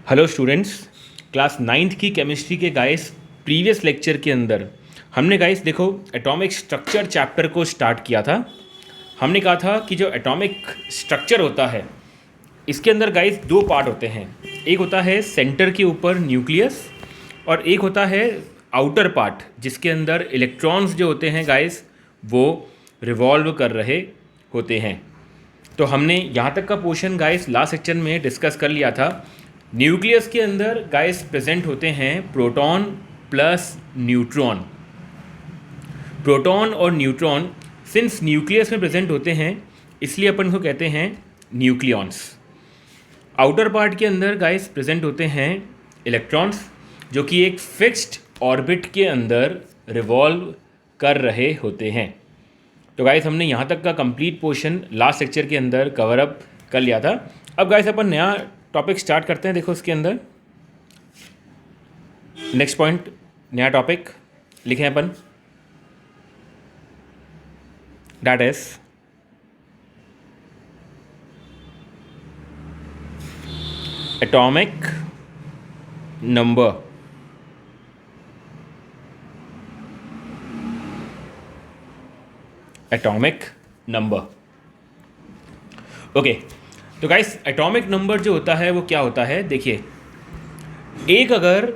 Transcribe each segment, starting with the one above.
Hello students. Class ninth की chemistry के guys previous lecture के अंदर हमने गाइस देखो एटॉमिक स्ट्रक्चर चैप्टर को स्टार्ट किया था। हमने कहा था कि जो एटॉमिक स्ट्रक्चर होता है इसके अंदर गाइस दो पार्ट होते हैं। एक होता है सेंटर के ऊपर न्यूक्लियस और एक होता है आउटर पार्ट जिसके अंदर इलेक्ट्रॉन्स जो होते हैं गाइस वो रिवॉल्व कर रहे होते हैं। तो हमने यहाँ तक का पोर्शन गाइस लास्ट सेक्शन में डिस्कस कर लिया था। न्यूक्लियस के अंदर गाइस प्रेजेंट होते हैं प्रोटॉन प्लस न्यूट्रॉन। प्रोटॉन और न्यूट्रॉन सिंस न्यूक्लियस में प्रेजेंट होते हैं इसलिए अपन को कहते हैं न्यूक्लियॉन्स। आउटर पार्ट के अंदर गाइस प्रेजेंट होते हैं इलेक्ट्रॉन्स जो कि एक फिक्स्ड ऑर्बिट के अंदर रिवॉल्व कर रहे होते हैं। तो गाइस हमने यहाँ तक का कंप्लीट पोर्शन लास्ट लेक्चर के अंदर कवर अप कर लिया था। अब गाइस अपन नया टॉपिक स्टार्ट करते हैं। देखो इसके अंदर नेक्स्ट पॉइंट नया टॉपिक लिखे हैं अपन, that is atomic number. Atomic number okay. तो गाइस एटॉमिक नंबर जो होता है वो क्या होता है, देखिए एक अगर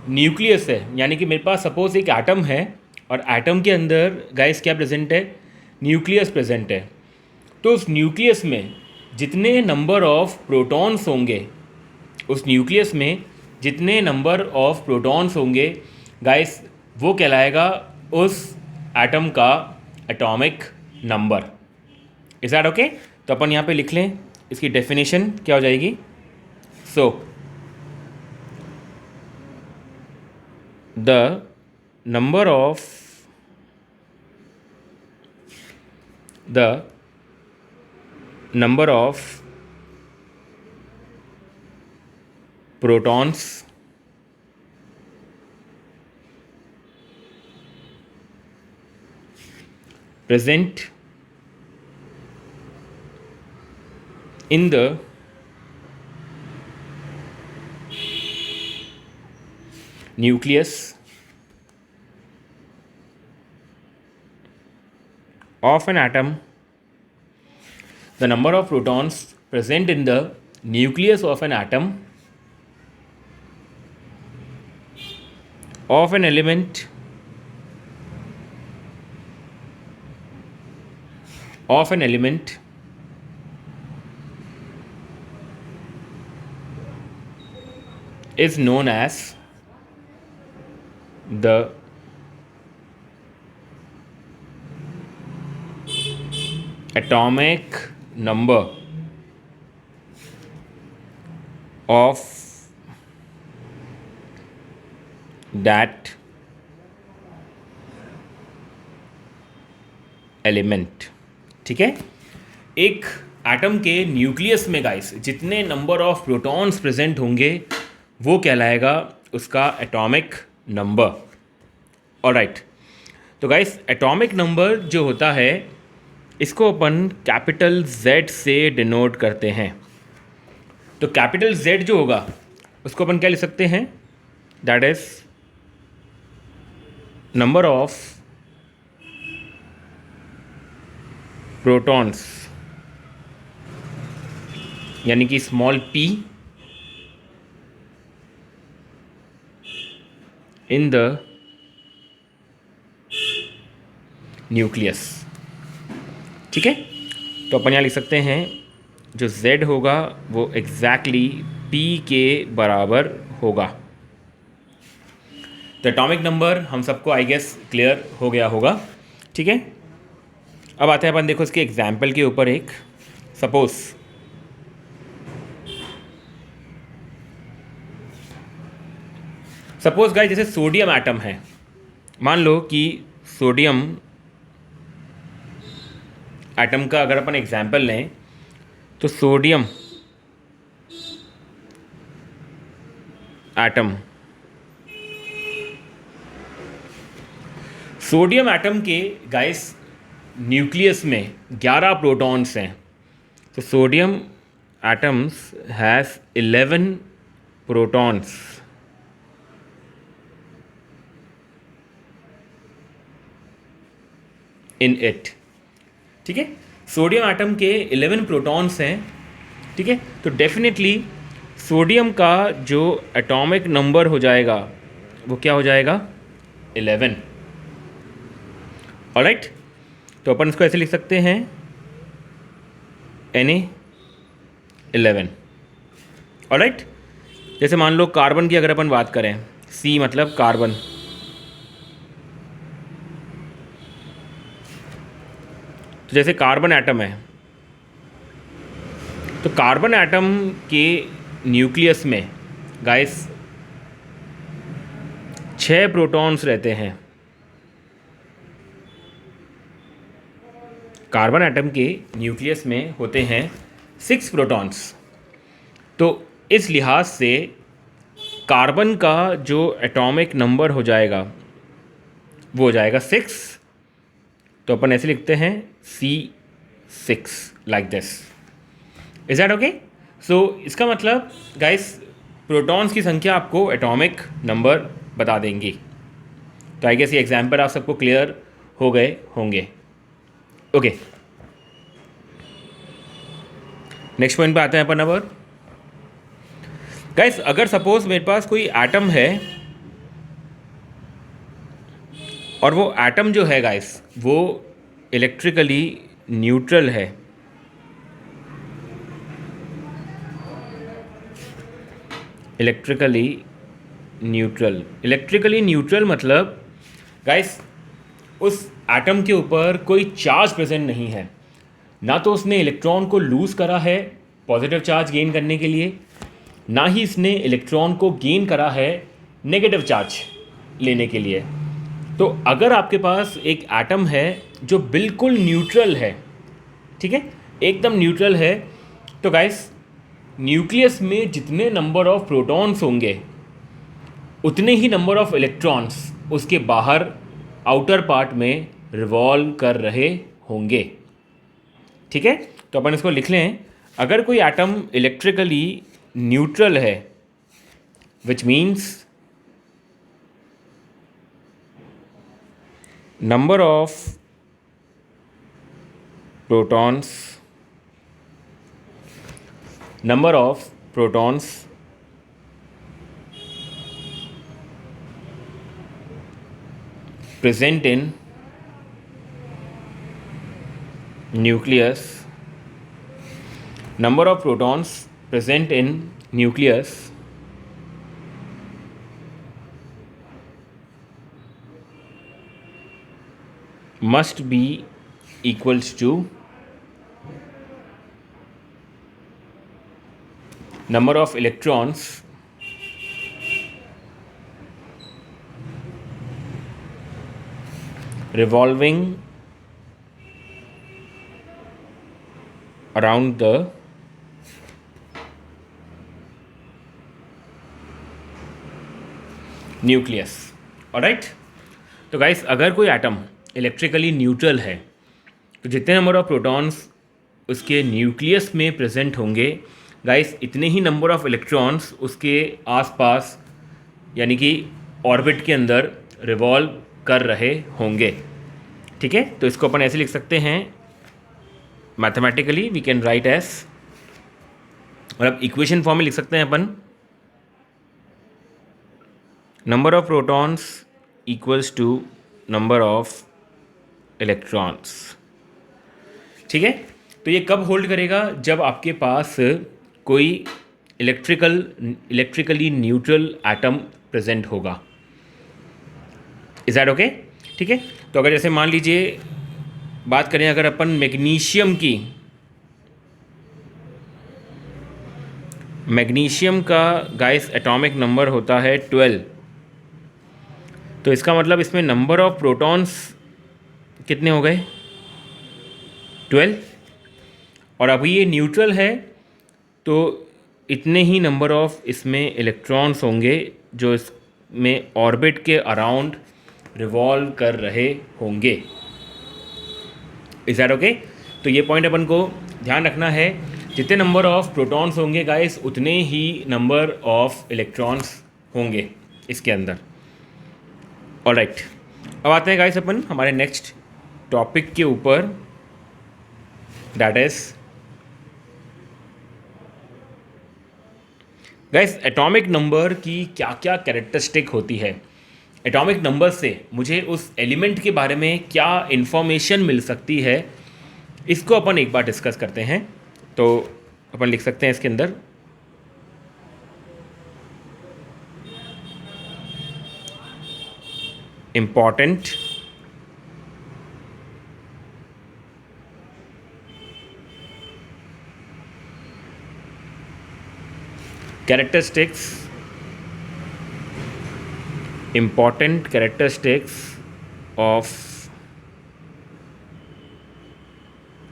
न्यूक्लियस है यानी कि मेरे पास सपोज एक एटम है और एटम के अंदर गाइस क्या प्रेजेंट है, न्यूक्लियस प्रेजेंट है। तो उस न्यूक्लियस में जितने नंबर ऑफ प्रोटॉन्स होंगे, उस न्यूक्लियस में जितने नंबर ऑफ प्रोटॉन्स होंगे गाइस वो कहलाएगा उस एटम का atomic number. Is that okay? तो अपन यहाँ पे लिख लें, इसकी डेफिनेशन क्या हो जाएगी। So the number of protons present in the nucleus of an atom, the number of protons present in the nucleus of an atom of an element is known as the atomic number of that element. ठीक है, एक atom के nucleus में guys जितने number of protons present होंगे वो कहलाएगा उसका एटॉमिक नंबर। ऑलराइट, तो गाइस एटॉमिक नंबर जो होता है इसको अपन कैपिटल Z से डिनोट करते हैं। तो कैपिटल Z जो होगा उसको अपन क्या लिख सकते हैं, that is number of protons यानी कि small p in the nucleus. ठीक है, तो अपन यहाँ लिख सकते हैं जो Z होगा वो एग्जैक्टली p के बराबर होगा। तो एटॉमिक नंबर हम सबको आई गेस क्लियर हो गया होगा। ठीक है, अब आते हैं अपन देखो इसके एग्जाम्पल के ऊपर। एक सपोज गाइस जैसे सोडियम एटम है, मान लो कि सोडियम एटम का अगर अपन एग्जाम्पल लें तो सोडियम एटम के गाइस न्यूक्लियस में 11 प्रोटॉन्स हैं। तो sodium atoms has 11 protons in it. ठीक है, सोडियम एटम के 11 प्रोटॉन्स हैं। ठीक है, तो डेफिनेटली सोडियम का जो एटॉमिक नंबर हो जाएगा वो क्या हो जाएगा, 11। ऑलराइट, तो अपन इसको ऐसे लिख सकते हैं Na11। ऑलराइट, जैसे मान लो कार्बन की अगर अपन बात करें, C मतलब कार्बन, तो जैसे कार्बन एटम है, तो कार्बन एटम के न्यूक्लियस में गाइस 6 प्रोटॉन्स रहते हैं। कार्बन एटम के न्यूक्लियस में होते हैं 6 प्रोटॉन्स। तो इस लिहाज से कार्बन का जो एटॉमिक नंबर हो जाएगा वो हो जाएगा 6। तो अपन ऐसे लिखते हैं C6 like this. Is that okay? So इसका मतलब गाइस प्रोटॉन्स की संख्या आपको एटॉमिक नंबर बता देंगी। तो आई गेस ये एग्जाम्पल आप सबको क्लियर हो गए होंगे। ओके, नेक्स्ट पॉइंट पे आते हैं अपन। अब गाइस अगर सपोज मेरे पास कोई एटम है और वो एटम जो है गाइस वो इलेक्ट्रिकली न्यूट्रल है, इलेक्ट्रिकली न्यूट्रल मतलब गाइस उस एटम के ऊपर कोई चार्ज प्रेजेंट नहीं है, ना तो उसने इलेक्ट्रॉन को लूज़ करा है पॉजिटिव चार्ज गेन करने के लिए, ना ही इसने इलेक्ट्रॉन को गेन करा है नेगेटिव चार्ज लेने के लिए। तो अगर आपके पास एक एटम है जो बिल्कुल न्यूट्रल है, ठीक है, एकदम न्यूट्रल है, तो गाइस न्यूक्लियस में जितने नंबर ऑफ प्रोटॉन्स होंगे उतने ही नंबर ऑफ इलेक्ट्रॉन्स उसके बाहर आउटर पार्ट में रिवॉल्व कर रहे होंगे। ठीक है, तो अपन इसको लिख लें, अगर कोई एटम इलेक्ट्रिकली न्यूट्रल है which means number of protons present in nucleus, number of protons present in nucleus must be equals to number of electrons revolving around the nucleus. Alright, तो गाइस अगर कोई एटम इलेक्ट्रिकली न्यूट्रल है तो जितने number of protons उसके nucleus में present होंगे guys इतने ही नंबर ऑफ इलेक्ट्रॉन्स उसके आसपास यानी कि ऑर्बिट के अंदर रिवॉल्व कर रहे होंगे। ठीक है, तो इसको अपन ऐसे लिख सकते हैं, mathematically we can write as, मतलब इक्वेशन फॉर्म में लिख सकते हैं अपन, number of protons equals to number of electrons. ठीक है, तो ये कब होल्ड करेगा, जब आपके पास कोई इलेक्ट्रिकली न्यूट्रल एटम प्रेजेंट होगा। Is that okay? ठीक है, तो अगर जैसे मान लीजिए बात करें अगर अपन मैग्नीशियम का गाइस एटॉमिक नंबर होता है 12, तो इसका मतलब इसमें नंबर ऑफ प्रोटॉन्स कितने हो गए, 12, और अभी ये न्यूट्रल है तो इतने ही नंबर ऑफ इसमें इलेक्ट्रॉन्स होंगे जो इसमें ऑर्बिट के अराउंड रिवॉल्व कर रहे होंगे। Is that okay? तो ये पॉइंट अपन को ध्यान रखना है जितने नंबर ऑफ प्रोटॉन्स होंगे गाइस उतने ही नंबर ऑफ इलेक्ट्रॉन्स होंगे इसके अंदर। ऑलराइट, अब आते हैं गाइस अपन हमारे नेक्स्ट टॉपिक के ऊपर, that is guys atomic number की क्या क्या कैरेक्टरिस्टिक होती है। एटॉमिक नंबर से मुझे उस एलिमेंट के बारे में क्या इन्फॉर्मेशन मिल सकती है, इसको अपन एक बार डिस्कस करते हैं। तो अपन लिख सकते हैं इसके अंदर important characteristics important characteristics of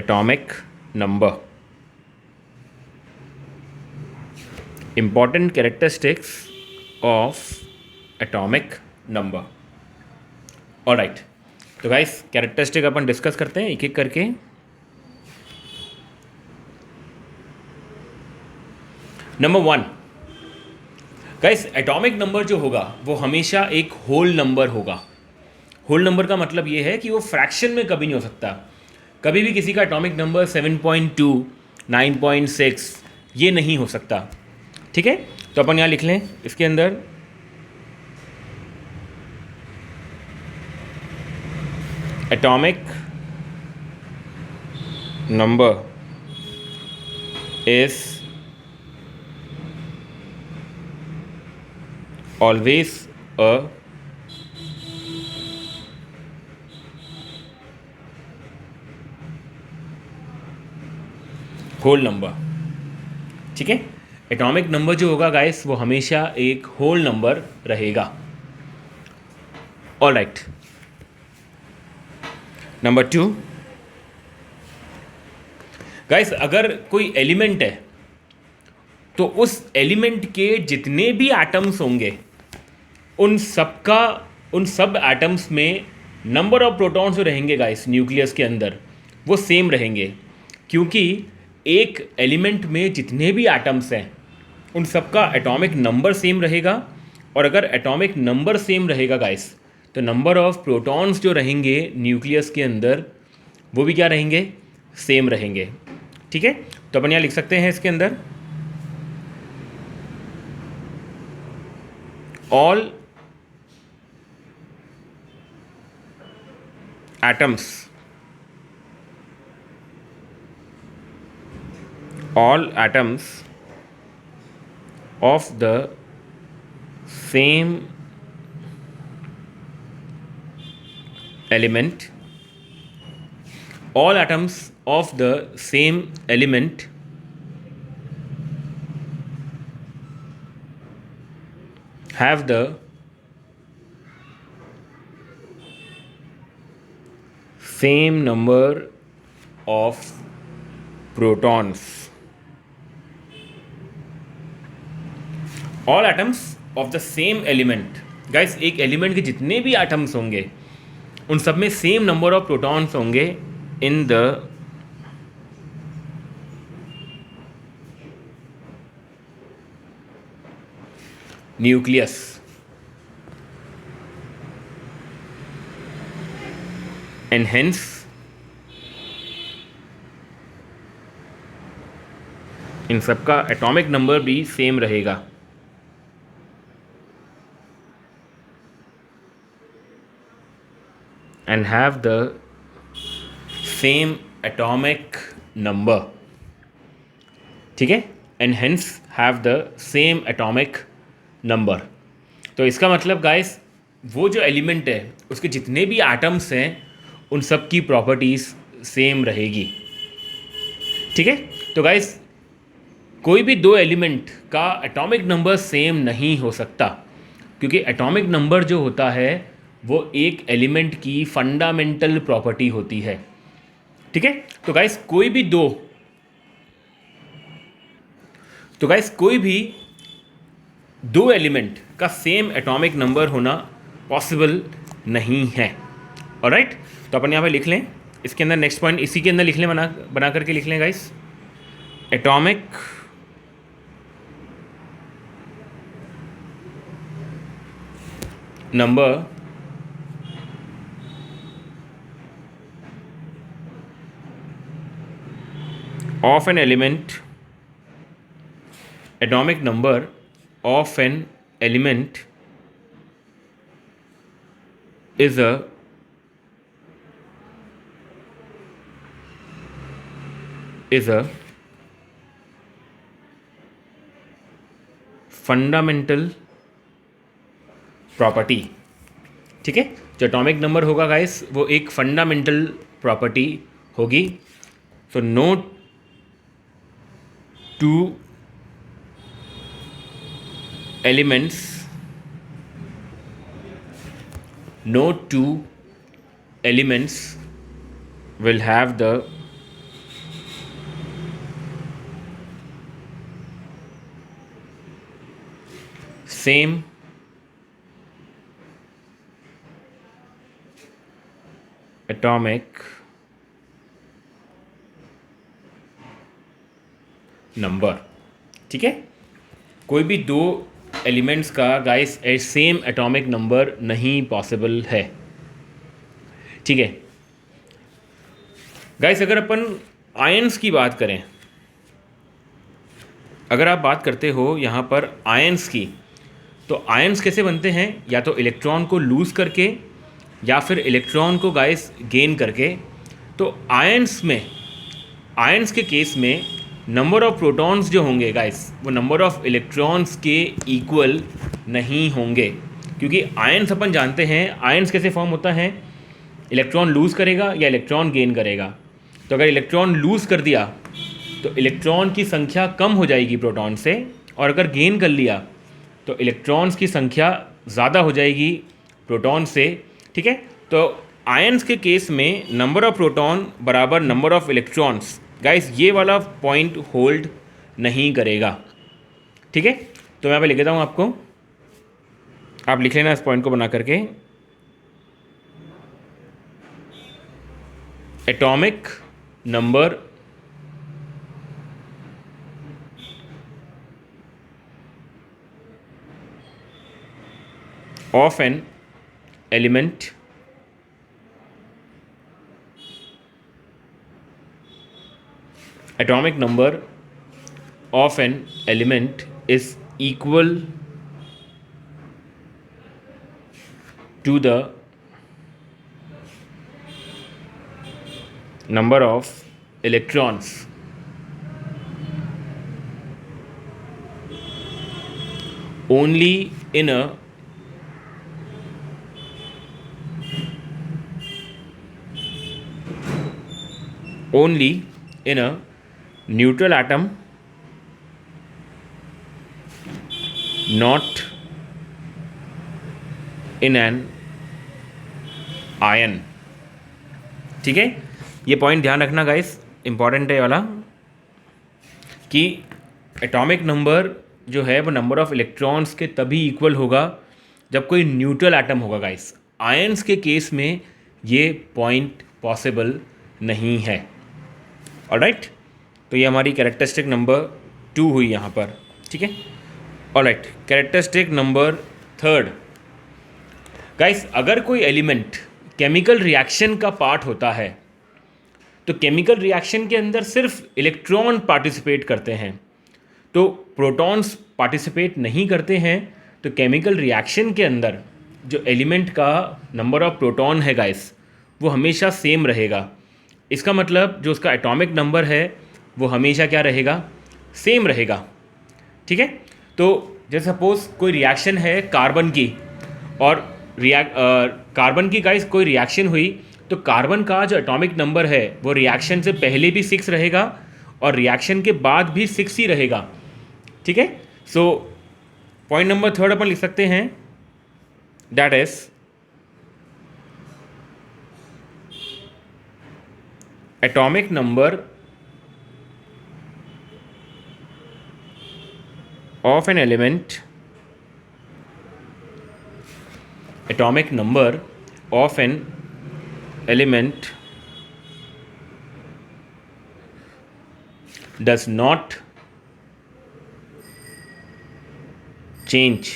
atomic number। important characteristics of atomic number। Alright, तो गाइस कैरेक्टरिस्टिक अपन डिस्कस करते हैं एक एक करके। नंबर 1 गाइस, एटॉमिक नंबर जो होगा वो हमेशा एक होल नंबर होगा। होल नंबर का मतलब ये है कि वो फ्रैक्शन में कभी नहीं हो सकता। कभी भी किसी का एटॉमिक नंबर 7.2, 9.6 ये नहीं हो सकता। ठीक है, तो अपन यहाँ लिख लें इसके अंदर atomic number is always a whole number. ठीक है, एटॉमिक नंबर जो होगा गाइस वो हमेशा एक होल नंबर रहेगा। ऑलराइट, नंबर 2 गाइस, अगर कोई एलिमेंट है तो उस एलिमेंट के जितने भी एटम्स होंगे उन सब एटम्स में नंबर ऑफ प्रोटॉन्स जो रहेंगे गाइस न्यूक्लियस के अंदर वो सेम रहेंगे, क्योंकि एक एलिमेंट में जितने भी एटम्स हैं उन सब का एटॉमिक नंबर सेम रहेगा। और अगर एटॉमिक नंबर सेम रहेगा गाइस तो नंबर ऑफ प्रोटॉन्स जो रहेंगे न्यूक्लियस के अंदर वो भी क्या रहेंगे, सेम रहेंगे। ठीक है, तो अपन यहाँ लिख सकते हैं इसके अंदर all atoms of the same element, all atoms of the same element have the same number of protons। all atoms of the same element guys, एक एलिमेंट के जितने भी एटम्स होंगे उन सब में सेम नंबर ऑफ प्रोटॉन्स होंगे in the nucleus. And hence इन सबका एटॉमिक नंबर भी सेम रहेगा। And have the same atomic number. ठीक है, and hence have the same atomic number. तो इसका मतलब गाइस वो जो एलिमेंट है उसके जितने भी एटम्स हैं उन सब की प्रॉपर्टीज़ सेम रहेगी। ठीक है, तो गाइस कोई भी दो एलिमेंट का एटॉमिक नंबर सेम नहीं हो सकता, क्योंकि एटॉमिक नंबर जो होता है वो एक एलिमेंट की फंडामेंटल प्रॉपर्टी होती है। ठीक है, तो गाइस कोई भी दो एलिमेंट का सेम एटॉमिक नंबर होना पॉसिबल नहीं है। ऑलराइट, तो अपन यहाँ पे लिख लें इसके अंदर नेक्स्ट पॉइंट, इसी के अंदर लिख लें, बना करके लिख लें guys. Atomic number of an element, atomic number of an element is a fundamental property. ठीक है, जो एटॉमिक नंबर होगा गाइस वो एक फंडामेंटल प्रॉपर्टी होगी। So no two elements will have the same atomic number. ठीक है, कोई भी दो एलिमेंट्स का गाइस सेम एटॉमिक नंबर नहीं पॉसिबल है। ठीक है गाइस, अगर अपन आयंस की बात करें, अगर आप बात करते हो यहाँ पर आयंस की, तो आयंस कैसे बनते हैं? या तो इलेक्ट्रॉन को लूज़ करके या फिर इलेक्ट्रॉन को गाइस गेन करके। तो आयंस के केस में नंबर ऑफ प्रोटॉन्स जो होंगे गाइस वो नंबर ऑफ इलेक्ट्रॉन्स के इक्वल नहीं होंगे, क्योंकि आयंस अपन जानते हैं आयंस कैसे फॉर्म होता है, इलेक्ट्रॉन लूज़ करेगा या इलेक्ट्रॉन गेन करेगा। तो अगर इलेक्ट्रॉन लूज़ कर दिया तो इलेक्ट्रॉन की संख्या कम हो जाएगी प्रोटॉन से, और अगर गेन कर लिया तो इलेक्ट्रॉन्स की संख्या ज़्यादा हो जाएगी प्रोटॉन से। ठीक है, तो आयंस के केस में नंबर ऑफ प्रोटॉन बराबर नंबर ऑफ इलेक्ट्रॉन्स, गाइस ये वाला पॉइंट होल्ड नहीं करेगा। ठीक है, तो मैं यहाँ पे लिख देता हूँ आपको, आप लिख लेना इस पॉइंट को बना करके। Atomic number of an element atomic number of an element is equal to the number of electrons only in a neutral atom, not in an ion। ठीक है, ये पॉइंट ध्यान रखना गाइस, इंपॉर्टेंट है वाला, कि एटॉमिक नंबर जो है वो नंबर ऑफ इलेक्ट्रॉन्स के तभी इक्वल होगा जब कोई न्यूट्रल एटम होगा गाइस। आयंस के केस में ये पॉइंट पॉसिबल नहीं है। ऑलराइट, तो ये हमारी कैरेक्टरिस्टिक नंबर 2 हुई यहाँ पर। ठीक है, ऑलराइट, कैरेक्टरिस्टिक नंबर 3 गाइस, अगर कोई एलिमेंट केमिकल रिएक्शन का पार्ट होता है तो केमिकल रिएक्शन के अंदर सिर्फ इलेक्ट्रॉन पार्टिसिपेट करते हैं, तो प्रोटॉन्स पार्टिसिपेट नहीं करते हैं। तो केमिकल रिएक्शन के अंदर जो एलिमेंट का नंबर ऑफ प्रोटॉन है गाइस वो हमेशा सेम रहेगा। इसका मतलब जो उसका एटॉमिक नंबर है वो हमेशा क्या रहेगा? सेम रहेगा। ठीक है, तो जैसे सपोज कोई रिएक्शन है कार्बन की, और कार्बन की गाइस कोई रिएक्शन हुई, तो कार्बन का जो एटॉमिक नंबर है वो रिएक्शन से पहले भी 6 रहेगा और रिएक्शन के बाद भी 6 ही रहेगा। ठीक है, सो पॉइंट नंबर 3 अपन लिख सकते हैं, that is atomic number of an element, atomic number of an element does not change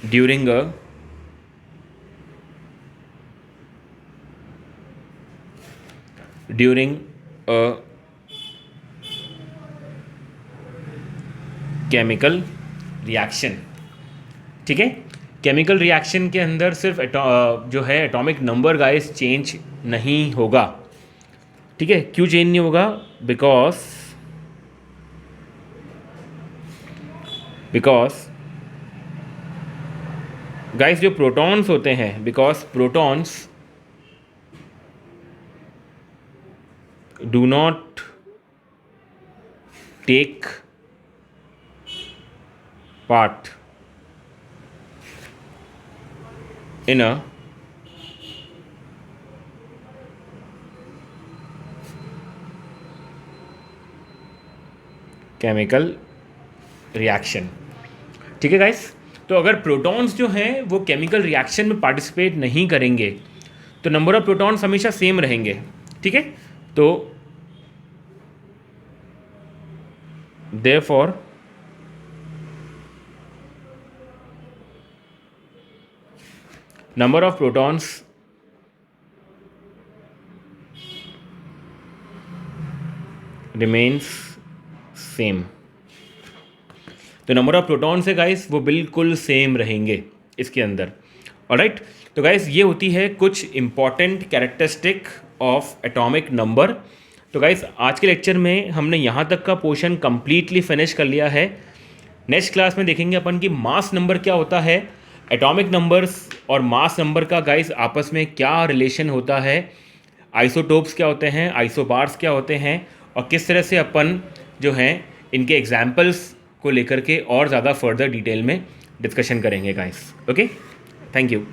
during a chemical reaction. ठीक है, केमिकल रिएक्शन के अंदर सिर्फ जो है एटॉमिक नंबर गाइस चेंज नहीं होगा। ठीक है, क्यों चेंज नहीं होगा? बिकॉज गाइस जो प्रोटॉन्स होते हैं, because protons do not take part in a chemical reaction. ठीक है गाइस, तो अगर प्रोटॉन्स जो हैं वो केमिकल रिएक्शन में पार्टिसिपेट नहीं करेंगे तो नंबर ऑफ प्रोटॉन्स हमेशा सेम रहेंगे। ठीक है, तो therefore number of protons remains same. तो नंबर ऑफ प्रोटॉन्स है गाइस वो बिल्कुल सेम रहेंगे इसके अंदर। ऑलराइट, तो गाइस ये होती है कुछ important characteristic of atomic number. तो गाइस आज के लेक्चर में हमने यहाँ तक का पोर्शन कंप्लीटली फिनिश कर लिया है। नेक्स्ट क्लास में देखेंगे अपन कि मास नंबर क्या होता है, एटॉमिक नंबर्स और मास नंबर का गाइस आपस में क्या रिलेशन होता है, आइसोटोप्स क्या होते हैं, आइसोबार्स क्या होते हैं, और किस तरह से अपन जो हैं इनके एग्जाम्पल्स को लेकर के और ज़्यादा फर्दर डिटेल में डिस्कशन करेंगे गाइस। Okay, thank you.